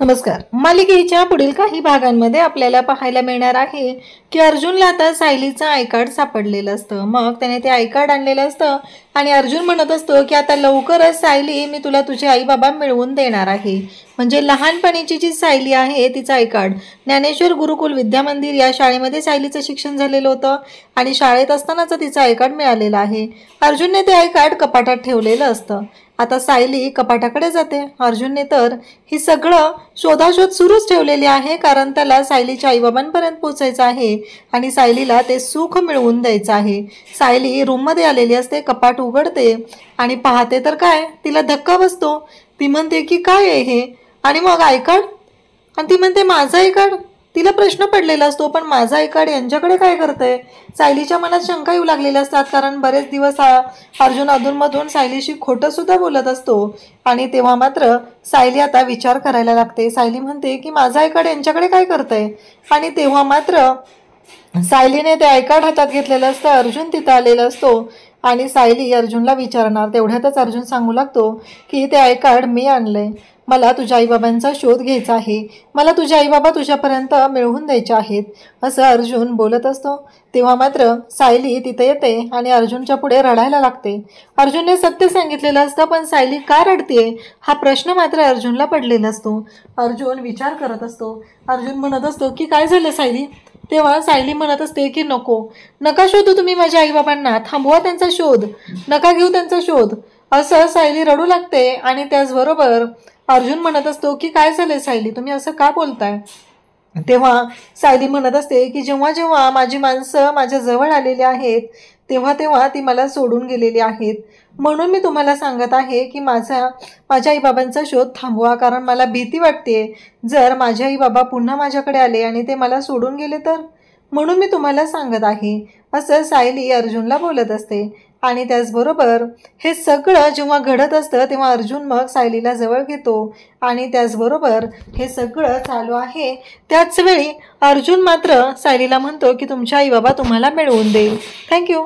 नमस्कार. मालिकेच्या पुढील काही भागांमध्ये आपल्याला पाहायला मिळणार आहे की अर्जुनला आता सायलीचं आय कार्ड सापडलेलं असतं. मग त्याने ते आय कार्ड आणलेलं असतं आणि अर्जुन म्हणत असतो की आता लवकरच सायली मी तुला तुझे आई बाबा मिळवून देणार आहे. म्हणजे लहानपणीची जी सायली आहे तिचं आय कार्ड ज्ञानेश्वर गुरुकुल विद्यामंदिर या शाळेमध्ये सायलीचं शिक्षण झालेलं होतं आणि शाळेत असतानाचं तिचं आय कार्ड मिळालेलं आहे. अर्जुनने ते आय कार्ड कपाटात ठेवलेलं असतं. आता सायली कपाटाकडे जाते. अर्जुनने तर ही सगळं शोधाशोध सुरूच ठेवलेली आहे, कारण त्याला सायलीच्या आईबाबांपर्यंत पोचायचं आहे आणि सायलीला ते सुख मिळवून द्यायचं आहे. सायली रूममध्ये आलेली असते, कपाट उघडते आणि पाहते तर काय, तिला धक्का बसतो. ती म्हणते की काय आहे हे, आणि मग आय कार्ड, आणि ती म्हणते माझं आय कार्ड. तिला प्रश्न पडलेला असतो, पण माझा आय कार्ड यांच्याकडे काय करतंय. सायलीच्या मनात शंका येऊ लागलेल्या असतात, कारण बरेच दिवस अर्जुन अधूनमधून सायलीशी खोटं सुद्धा बोलत असतो. आणि तेव्हा मात्र सायली आता विचार करायला लागते. सायली म्हणते की माझा आय कार्ड यांच्याकडे काय करतंय. आणि तेव्हा मात्र सायलीने ते आय कार्ड हातात घेतलेलं असतं. अर्जुन तिथं आलेला असतो आणि सायली अर्जुनला विचारणार. तेवढ्यातच अर्जुन सांगू लागतो की ते आय कार्ड मी आणलंय. मला तुझ्या आईबाबांचा शोध घ्यायचा आहे. मला तुझे आईबाबा तुझ्यापर्यंत मिळवून द्यायचे आहेत, असं अर्जुन बोलत असतो. तेव्हा मात्र सायली तिथे येते आणि अर्जुनच्या पुढे रडायला लागते. अर्जुनने सत्य सांगितलेलं असतं, पण सायली का रडतेय हा प्रश्न मात्र अर्जुनला पडलेला असतो. अर्जुन विचार करत असतो. अर्जुन म्हणत असतो की काय झालं सायली. तेव्हा सायली म्हणत असते की नका शोधू तुम्ही माझ्या आईबाबांना, थांबवा त्यांचा शोध, नका घेऊ त्यांचा शोध, असं सायली रडू लागते. आणि त्याचबरोबर अर्जुन म्हणत असतो की काय झालंय सायली, तुम्ही असं का बोलताय. तेव्हा सायली म्हणत असते की जेव्हा जेव्हा माझी माणसं माझ्या जवळ आलेली आहेत तेव्हा तेव्हा ती मला सोडून गेलेली आहेत. म्हणून मी तुम्हाला सांगत आहे की माझ्या आईबाबांचा शोध थांबवा, कारण मला भीती वाटते जर माझे आईबाबा पुन्हा माझ्याकडे आले आणि ते मला सोडून गेले तर. म्हणून मी तुम्हाला सांगत आहे, असं सायली अर्जुनला बोलत असते. आणि त्याचबरोबर हे सगळं जेव्हा घडत असतं तेव्हा अर्जुन मग सायलीला जवळ घेतो आणि त्याचबरोबर हे सगळं चालू आहे. त्याच वेळी अर्जुन मात्र सायलीला म्हणतो की तुमच्या आईबाबा तुम्हाला मिळवून देईल. थँक्यू.